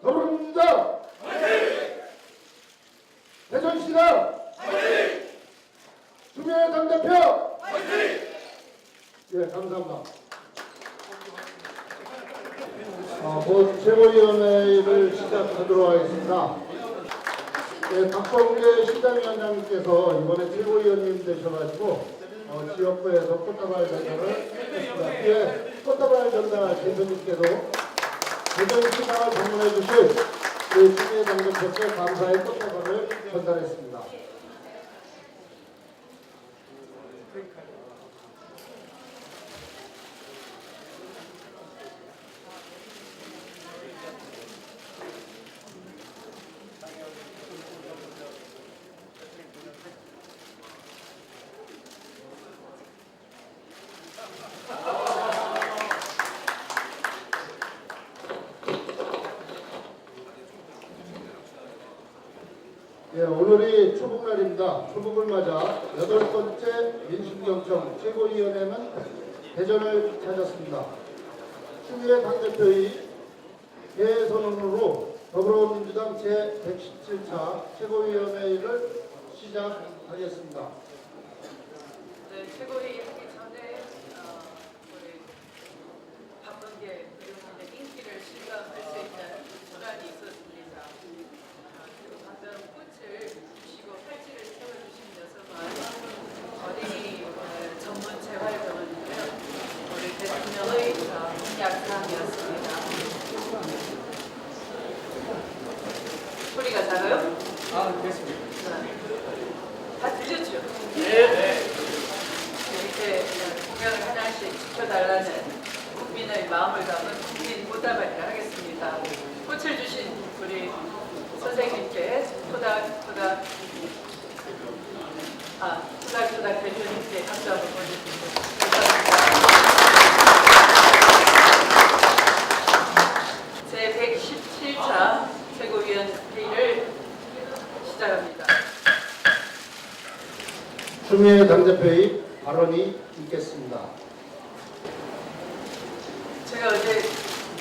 더불어민주당 화이팅! 대전시당 화이팅! 추미애 당대표 화이팅! 예, 감사합니다. 최고위원회를 시작하도록 하겠습니다. 네, 박범계 시장위원장님께서 이번에 최고위원님 되셔가지고 지역구에서 꽃다발 전달을 했습니다. 뒤에 꽃다발 전달 대표님께도 대전시장을 방문해 주실 추미애 당대표께 감사의 꽃다발을 전달했습니다. 예, 오늘이 초복날입니다. 초복을 맞아 8번째 민심경청 최고위원회는 대전을 찾았습니다. 추미애 당대표의 대선언으로 더불어민주당 제117차 최고위원회를 시작하겠습니다. 네, 최고회의 하기 전에 우리 박범계 의원님의 인기를 실감할 수 있는 전환이 있었습니다. 그리고 방금 꽃을 주시고 팔찌를 세워주신 녀석은 어린이 전문 재활병원이고요. 우리 대통령의 약상이었습니다. 소리가 작아요? 됐습니다. 다 들렸죠? 네. 이렇게 공약을 하나씩 지켜달라는 국민의 마음을 담은 국민 꽃다발을 하겠습니다. 꽃을 주신 우리 선생님께 토닥토닥 대표님께 박수 한번 보내주세요. 감사합니다. 제117차 최고위원 회의를 시작합니다. 추미애 당대표의 발언이 있겠습니다. 제가 어제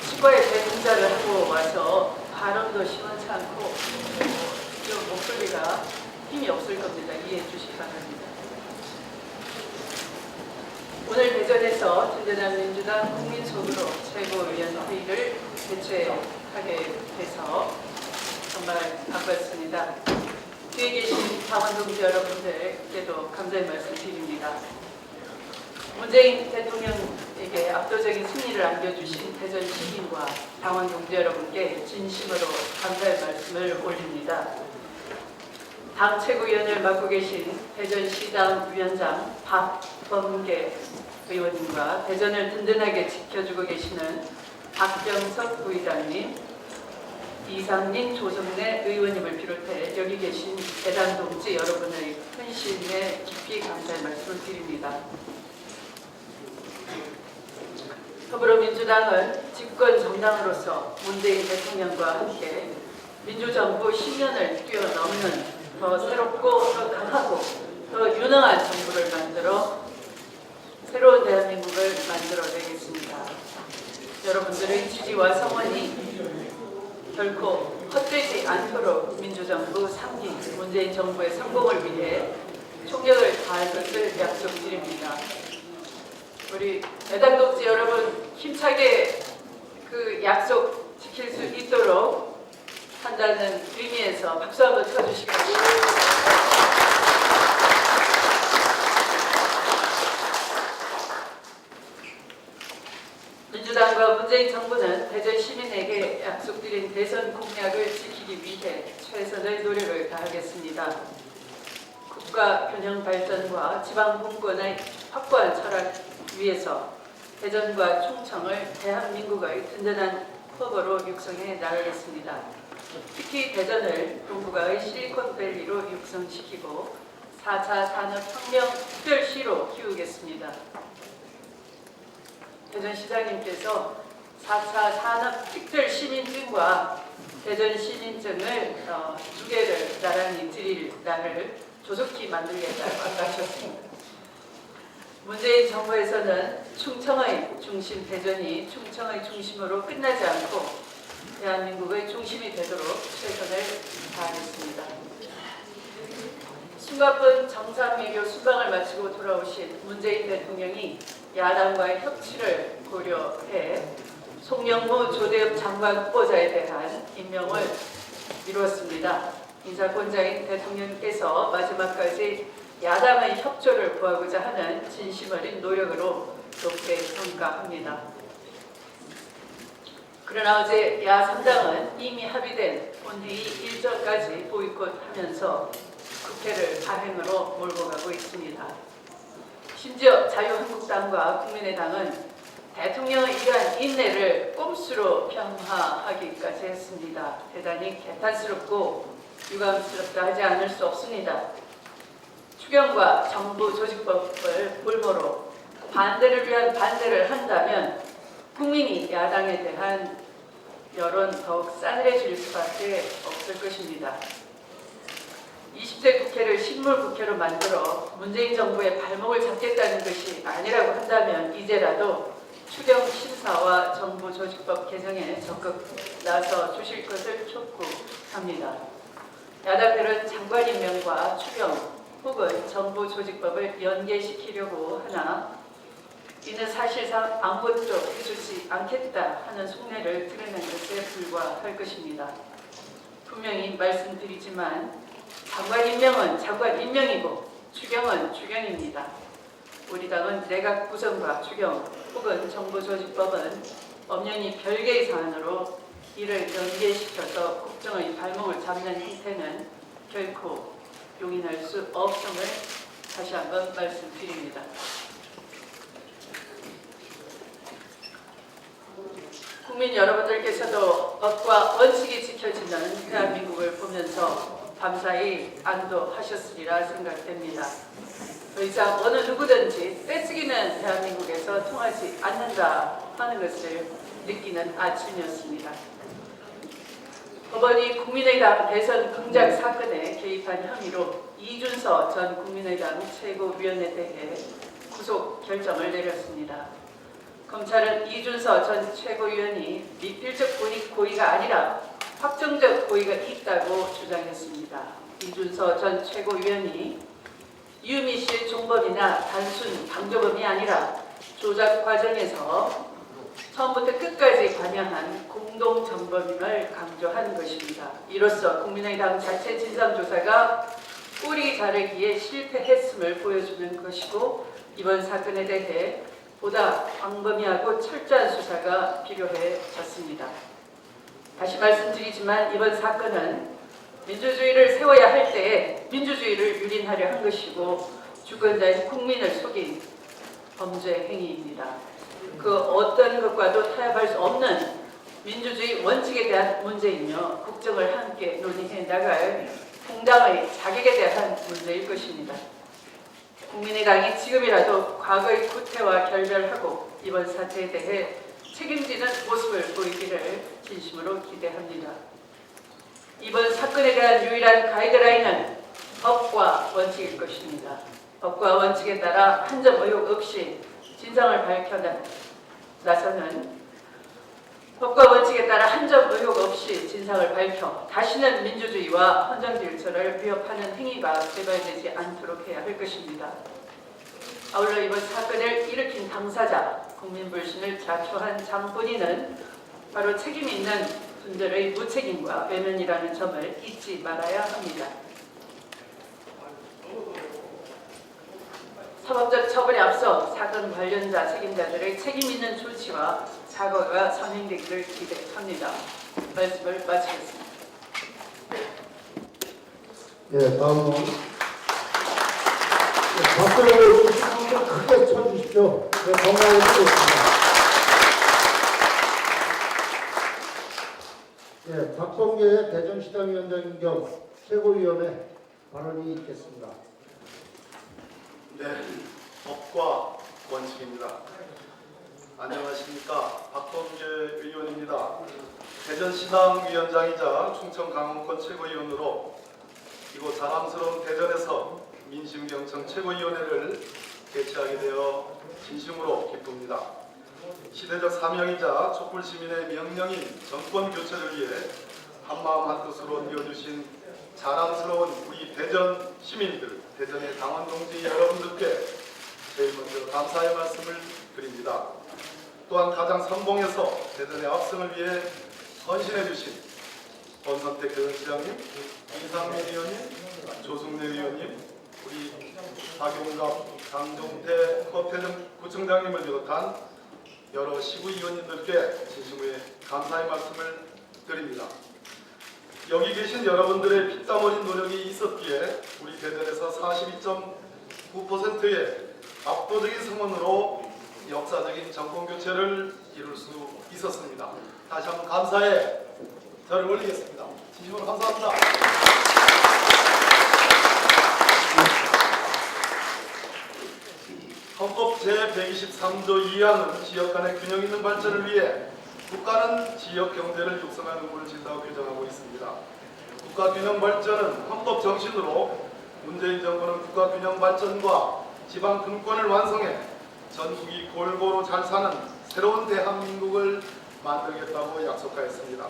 치과에 대문자를 하고 와서 발음도 시원치 않고 좀 목소리가 힘이 없을 겁니다. 이해해 주시기 바랍니다. 오늘 대전에서 든든한 민주당 국민 속으로 최고위원 회의를 개최하게 돼서 정말 반갑습니다. 뒤에 계신 당원 동지 여러분들께도 감사의 말씀 드립니다. 문재인 대통령에게 압도적인 승리를 안겨주신 대전 시민과 당원 동지 여러분께 진심으로 감사의 말씀을 올립니다. 당 최고위원을 맡고 계신 대전시당 위원장 박범계 의원님과 대전을 든든하게 지켜주고 계시는 박병석 부의장님, 이상민 조성래 의원님을 비롯해 여기 계신 대당 동지 여러분의 헌신에 깊이 감사의 말씀을 드립니다. 더불어민주당은 집권 정당으로서 문재인 대통령과 함께 민주정부 10년을 뛰어넘는 더 새롭고 더 강하고 더 유능한 정부를 만들어 새로운 대한민국을 만들어내겠습니다. 여러분들의 지지와 성원이 결코 헛되지 않도록 민주정부 3기 문재인 정부의 성공을 위해 총력을 다할 것을 약속드립니다. 우리 대당동지 여러분 힘차게 그 약속 지킬 수 있도록 한다는 의미에서 박수 한번 쳐주시기 바랍니다. 민주당과 문재인 정부는 대전 시민에게 약속드린 대선 공약을 지키기 위해 최선의 노력을 다하겠습니다. 국가 균형 발전과 지방 분권의 확고한 철학 위해서 대전과 충청을 대한민국의 든든한 허브로 육성해 나가겠습니다. 특히 대전을 동북아의 실리콘밸리로 육성시키고 4차 산업혁명 특별시로 키우겠습니다. 대전시장님께서 4차 산업특별시민증과 대전시민증을 두 개를 나란히 드릴 날을 조속히 만들겠다고 아까 하셨습니다. 문재인 정부에서는 충청의 중심 대전이 충청의 중심으로 끝나지 않고 대한민국의 중심이 되도록 최선을 다하겠습니다. 숨가쁜 정상외교 순방을 마치고 돌아오신 문재인 대통령이 야당과의 협치를 고려해 송영무 조대엽 장관 후보자에 대한 임명을 이루었습니다. 인사권자인 대통령께서 마지막까지 야당의 협조를 구하고자 하는 진심 어린 노력으로 높게 평가합니다. 그러나 어제 야3당은 이미 합의된 본회의 일정까지 보이콧하면서 국회를 파행으로 몰고 가고 있습니다. 심지어 자유한국당과 국민의당은 대통령의 이러한 인내를 꼼수로 평하하기까지 했습니다. 대단히 개탄스럽고 유감스럽다 하지 않을 수 없습니다. 추경과 정부 조직법을 볼모로 반대를 위한 반대를 한다면 국민이 야당에 대한 여론 더욱 싸늘해질 수밖에 없을 것입니다. 20대 국회를 식물국회로 만들어 문재인 정부의 발목을 잡겠다는 것이 아니라고 한다면 이제라도 추경 심사와 정부 조직법 개정에 적극 나서 주실 것을 촉구합니다. 야당들은 장관 임명과 추경 혹은 정부 조직법을 연계시키려고 하나 이는 사실상 아무것도 해주지 않겠다 하는 속내를 드러낸 것에 불과할 것입니다. 분명히 말씀드리지만 장관 임명은 장관 임명이고 추경은 추경입니다. 우리 당은 내각 구성과 추경 혹은 정부 조직법은 엄연히 별개의 사안으로 이를 연계시켜서 국정의 발목을 잡는 형태는 결코 용인할 수 없음을 다시 한번 말씀드립니다. 국민 여러분들께서도 법과 원칙이 지켜지는 대한민국을 보면서 감사히 안도하셨으리라 생각됩니다. 더 이상 어느 누구든지 떼쓰기는 대한민국에서 통하지 않는다 하는 것을 느끼는 아침이었습니다. 법원이 국민의당 대선 공작 사건에 개입한 혐의로 이준서 전 국민의당 최고위원에 대해 구속 결정을 내렸습니다. 검찰은 이준서 전 최고위원이 미필적 고의가 아니라 확정적 고의가 있다고 주장했습니다. 이준서 전 최고위원이 유미 씨의 종범이나 단순 방조범이 아니라 조작 과정에서 처음부터 끝까지 관여한 공동정범임을 강조한 것입니다. 이로써 국민의당 자체 진상조사가 꼬리 자르기에 실패했음을 보여주는 것이고 이번 사건에 대해 보다 광범위하고 철저한 수사가 필요해졌습니다. 다시 말씀드리지만 이번 사건은 민주주의를 세워야 할 때에 민주주의를 유린하려 한 것이고 주권자인 국민을 속인 범죄 행위입니다. 그 어떤 것과도 타협할 수 없는 민주주의 원칙에 대한 문제이며 국정을 함께 논의해 나갈 공당의 자격에 대한 문제일 것입니다. 국민의당이 지금이라도 과거의 구태와 결별하고 이번 사태에 대해 책임지는 모습을 보이기를 진심으로 기대합니다. 이번 사건에 대한 유일한 가이드라인은 법과 원칙일 것입니다. 법과 원칙에 따라 한 점 의혹 없이 진상을 밝혀 나서는 법과 원칙에 따라 한 점 의혹 없이 진상을 밝혀 다시는 민주주의와 헌정 질서를 위협하는 행위가 재발되지 않도록 해야 할 것입니다. 아울러 이번 사건을 일으킨 당사자, 국민 불신을 자초한 장본인은 바로 책임 있는 분들의 무책임과 외면이라는 점을 잊지 말아야 합니다. 사법적 처벌에 앞서 사건 관련자 책임자들의 책임 있는 조치와 사과가 선행되기를 기대합니다. 말씀을 마치겠습니다. 예, 다음은 박수를 한번 크게 쳐주십시오. 네, 건강하게 하겠습니다. 예, 박범계 대전시당위원장 겸 최고위원회 발언이 있겠습니다. 네, 법과 원칙입니다. 안녕하십니까, 박범계 의원입니다. 대전시당 위원장이자 충청 강원권 최고위원으로 이곳 자랑스러운 대전에서 민심경청 최고위원회를 개최하게 되어 진심으로 기쁩니다. 시대적 사명이자 촛불 시민의 명령인 정권 교체를 위해 한마음 한뜻으로 뛰어주신 자랑스러운 우리 대전 시민들, 대전의 당원 동지 여러분들께 제일 먼저 감사의 말씀을 드립니다. 또한 가장 선봉해서 대전의 압승을 위해 헌신해 주신 권선택 대전시장님, 이상민 의원님, 조승래 의원님, 우리 박용갑, 강종태 대전구청장님을 비롯한 여러 시구위원님들께 진심의 감사의 말씀을 드립니다. 여기 계신 여러분들의 피땀 어린 노력이 있었기에 우리 대전에서 42.9%의 압도적인 성원으로 역사적인 정권교체를 이룰 수 있었습니다. 다시 한번 감사의 절을 올리겠습니다. 진심으로 감사합니다. 헌법 제123조 2항은 지역 간의 균형 있는 발전을 위해 국가는 지역 경제를 육성하는 것을 진다고 규정하고 있습니다. 국가 균형 발전은 헌법 정신으로 문재인 정부는 국가 균형 발전과 지방 분권을 완성해 전국이 골고루 잘 사는 새로운 대한민국을 만들겠다고 약속하였습니다.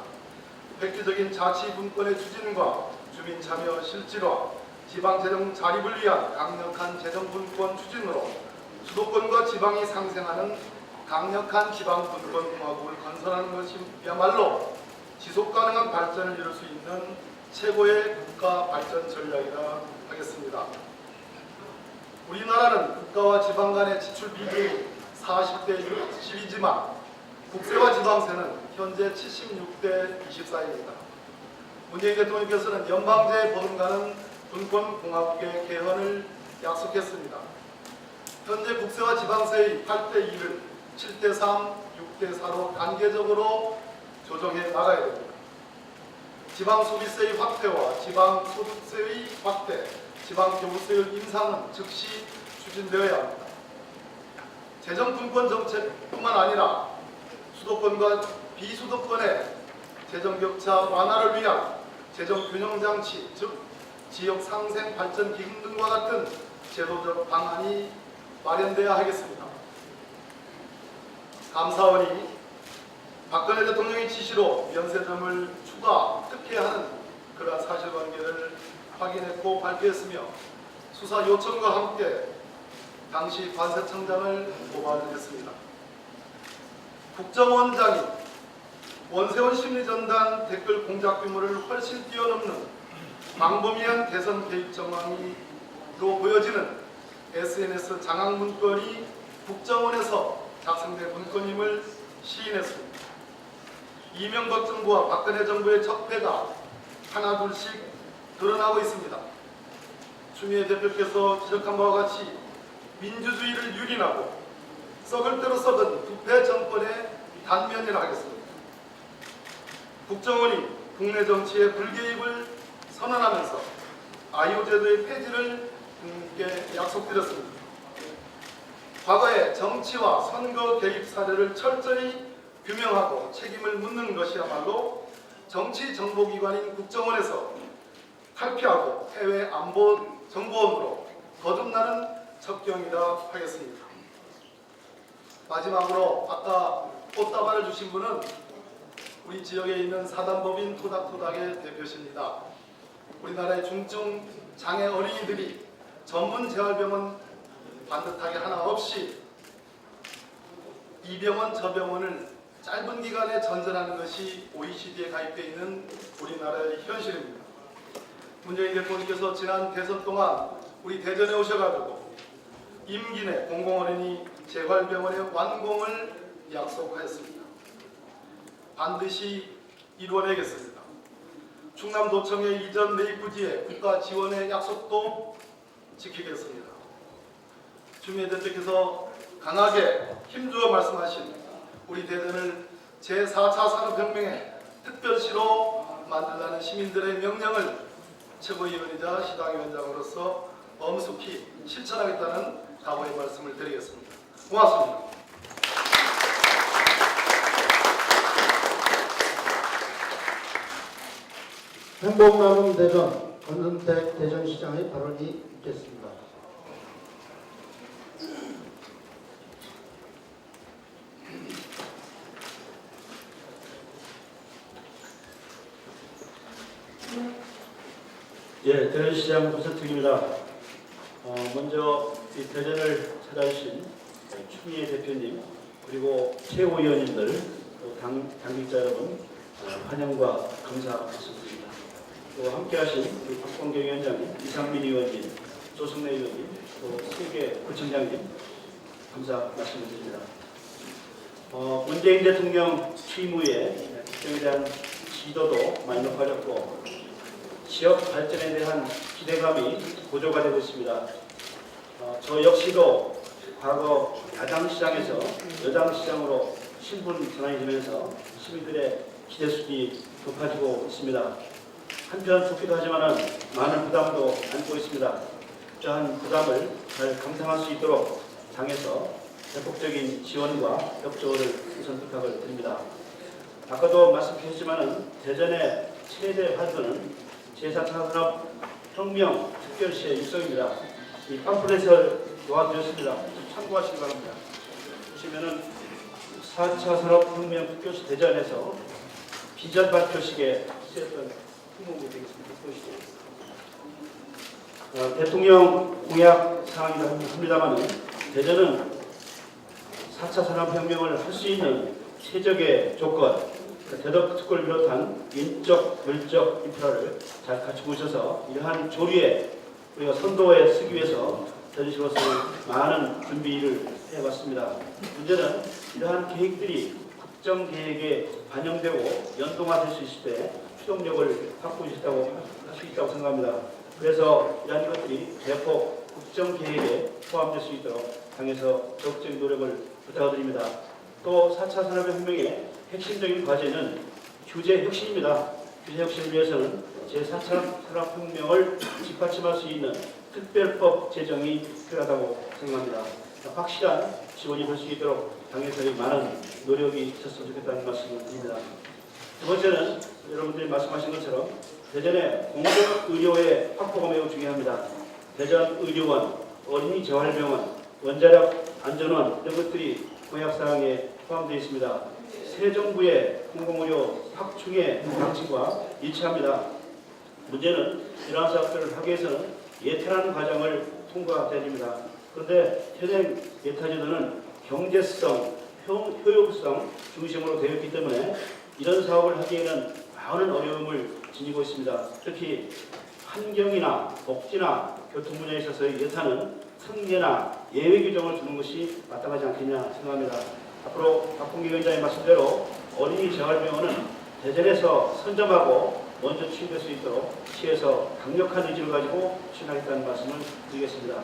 획기적인 자치 분권의 추진과 주민 참여 실질화, 지방 재정 자립을 위한 강력한 재정 분권 추진으로 수도권과 지방이 상생하는 강력한 지방 분권 공화국을 건설하는 것이야말로 지속 가능한 발전을 이룰 수 있는 최고의 국가 발전 전략이라 하겠습니다. 우리나라는 국가와 지방 간의 지출 비중이 40대 60이지만 국세와 지방세는 현재 76대 24입니다. 문재인 대통령께서는 연방제 버금가는 분권 공화국의 개헌을 약속했습니다. 현재 국세와 지방세의 8대 2를 7대 3, 6대 4로 단계적으로 조정해 나가야 됩니다. 지방소비세의 확대와 지방소득세의 확대, 지방교부세의 인상은 즉시 추진되어야 합니다. 재정분권 정책뿐만 아니라 수도권과 비수도권의 재정격차 완화를 위한 재정균형장치, 즉 지역상생 발전기금 등과 같은 제도적 방안이 마련돼야 하겠습니다. 감사원이 박근혜 대통령의 지시로 면세점을 추가 특혜하는 그러한 사실관계를 확인했고 발표했으며 수사 요청과 함께 당시 관세청장을 고발했습니다. 국정원장이 원세훈 심리전단 댓글 공작 규모를 훨씬 뛰어넘는 광범위한 대선 개입 정황으로 보여지는 SNS 장악 문건이 국정원에서 작성된 문건임을 시인했습니다. 이명박 정부와 박근혜 정부의 적폐가 하나둘씩 드러나고 있습니다. 추미애 대표께서 지적한 바와 같이 민주주의를 유린하고 썩을 대로 썩은 부패 정권의 단면이라 하겠습니다. 국정원이 국내 정치의 불개입을 선언하면서 아유제도의 폐지를 국민께 약속드렸습니다. 과거의 정치와 선거 개입 사례를 철저히 규명하고 책임을 묻는 것이야말로 정치 정보기관인 국정원에서 탈피하고 해외 안보 정보원으로 거듭나는 척경이라 하겠습니다. 마지막으로 아까 꽃다발을 주신 분은 우리 지역에 있는 사단법인 토닥토닥의 대표십니다. 우리나라의 중증 장애 어린이들이 전문 재활병원 반듯하게 하나 없이 이 병원 저 병원을 짧은 기간에 전전하는 것이 OECD에 가입되어 있는 우리나라의 현실입니다. 문재인 대통령께서 지난 대선 동안 우리 대전에 오셔가지고 임기 내 공공어린이 재활병원의 완공을 약속하였습니다. 반드시 이루어내겠습니다. 충남도청의 이전 매입 부지의 국가 지원의 약속도 지키겠습니다. 추미애 대표께서 강하게 힘주어 말씀하신 우리 대전을 제4차 산업혁명의 특별시로 만들라는 시민들의 명령을 최고위원이자 시당위원장으로서 엄숙히 실천하겠다는 각오의 말씀을 드리겠습니다. 고맙습니다. 행복나눔 대전 권선택 대전시장의 발언이 있겠습니다. 예, 대전시장 부서특입니다. 먼저 이 대전을 찾아주신 추미애 대표님 그리고 최고위원님들 또 당직자 여러분 환영과 감사 말씀드립니다. 또 함께하신 우리 박범계 위원장님, 이상민 의원님, 조성래 의원님, 또 세계 구청장님 감사 말씀드립니다. 문재인 대통령 취임 후에 국정에 대한 지도도 많이 높아졌고 지역 발전에 대한 기대감이 고조가 되고 있습니다. 저 역시도 과거 야당 시장에서 여당 시장으로 신분 전환이 되면서 시민들의 기대수준이 높아지고 있습니다. 한편 좋기도 하지만 많은 부담도 안고 있습니다. 그러한 부담을 잘 감당할 수 있도록 당에서 대폭적인 지원과 협조를 우선 부탁을 드립니다. 아까도 말씀드렸지만 대전의 최대 화두는 제4차 산업혁명 특별시의 육성입니다. 이 팜플렛을 놓아드렸습니다. 참고하시기 바랍니다. 보시면은 4차 산업혁명 특별시 대전에서 비전 발표식에 쓰였던 홍보부 되겠습니다. 보시죠. 대통령 공약 사항이라 합니다만 대전은 4차 산업혁명을 할 수 있는 최적의 조건, 대덕특구를 비롯한 인적, 물적 인프라를 잘 갖추고 있어서 이러한 조리에 우리가 선도에 쓰기 위해서 대전시로서 많은 준비를 해왔습니다. 문제는 이러한 계획들이 국정계획에 반영되고 연동화될 수 있을 때 추동력을 갖고 할 수 있다고 생각합니다. 그래서 이러한 것들이 대폭 국정계획에 포함될 수 있도록 당에서 적극적인 노력을 부탁드립니다. 또 4차 산업혁명의 핵심적인 과제는 규제 혁신입니다. 규제 혁신을 위해서는 제4차 산업혁명을 뒷받침할 수 있는 특별법 제정이 필요하다고 생각합니다. 확실한 지원이 될 수 있도록 당에서의 많은 노력이 있었으면 좋겠다는 말씀을 드립니다. 두 번째는 여러분들이 말씀하신 것처럼 대전의 공공의료의 확보가 매우 중요합니다. 대전의료원, 어린이 재활병원, 원자력 안전원 이런 것들이 공약사항에 포함되어 있습니다. 새 정부의 공공의료 확충의 방침과 일치합니다. 문제는 이러한 사업들을 하기 위해서는 예탄하는 과정을 통과해야 됩니다. 그런데 현행 예타제도는 경제성, 효용성 중심으로 되어 있기 때문에 이런 사업을 하기에는 많은 어려움을 지니고 있습니다. 특히 환경이나 복지나 교통 분야에 있어서의 예타는 특례나 예외 규정을 주는 것이 마땅하지 않겠냐 생각합니다. 앞으로 박범계 위원장의 말씀대로 어린이 재활병원은 대전에서 선점하고 먼저 추진될 수 있도록 시에서 강력한 의지를 가지고 추진하겠다는 말씀을 드리겠습니다.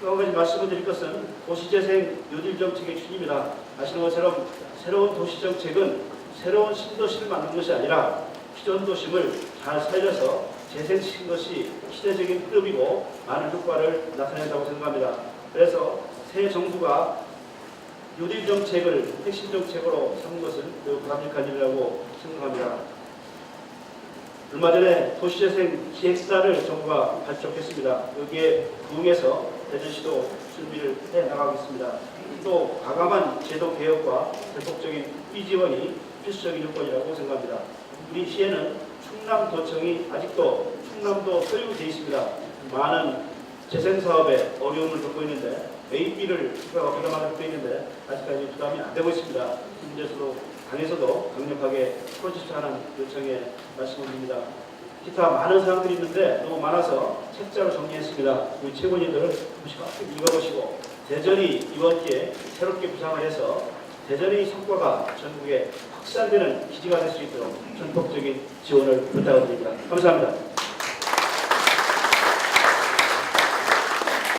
또 한 가지 말씀을 드릴 것은 도시재생 뉴딜 정책의 추진입니다. 아시는 것처럼 새로운 도시정책은 새로운 신도시를 만드는 것이 아니라 기존 도심을 잘 살려서 재생시킨 것이 시대적인 흐름이고 많은 효과를 나타낸다고 생각합니다. 그래서 새 정부가 뉴딜 정책을 핵심 정책으로 삼는 것은 매우 바람직한 일이라고 생각합니다. 얼마 전에 도시재생 기획사를 정부가 발족했습니다. 여기에 부응해서 대전시도 준비를 해나가겠습니다. 또 과감한 제도 개혁과 대폭적인 이 지원이 필수적인 요건이라고 생각합니다. 우리 시에는 충남도청이 아직도 충남도 소유되어 있습니다. 많은 재생사업에 어려움을 겪고 있는데 매입비를 국가가 부담하고 있는데 아직까지 부담이 안 되고 있습니다. 이 문제에서도 당에서도 강력하게 프로젝트하는 요청에 말씀을 드립니다. 기타 많은 사항들이 있는데 너무 많아서 책자로 정리했습니다. 우리 최고위원들은 읽어보시고 대전이 이번 기회에 새롭게 부상을 해서 대전의 성과가 전국에 확산되는 기지가 될 수 있도록 전폭적인 지원을 부탁드립니다. 감사합니다.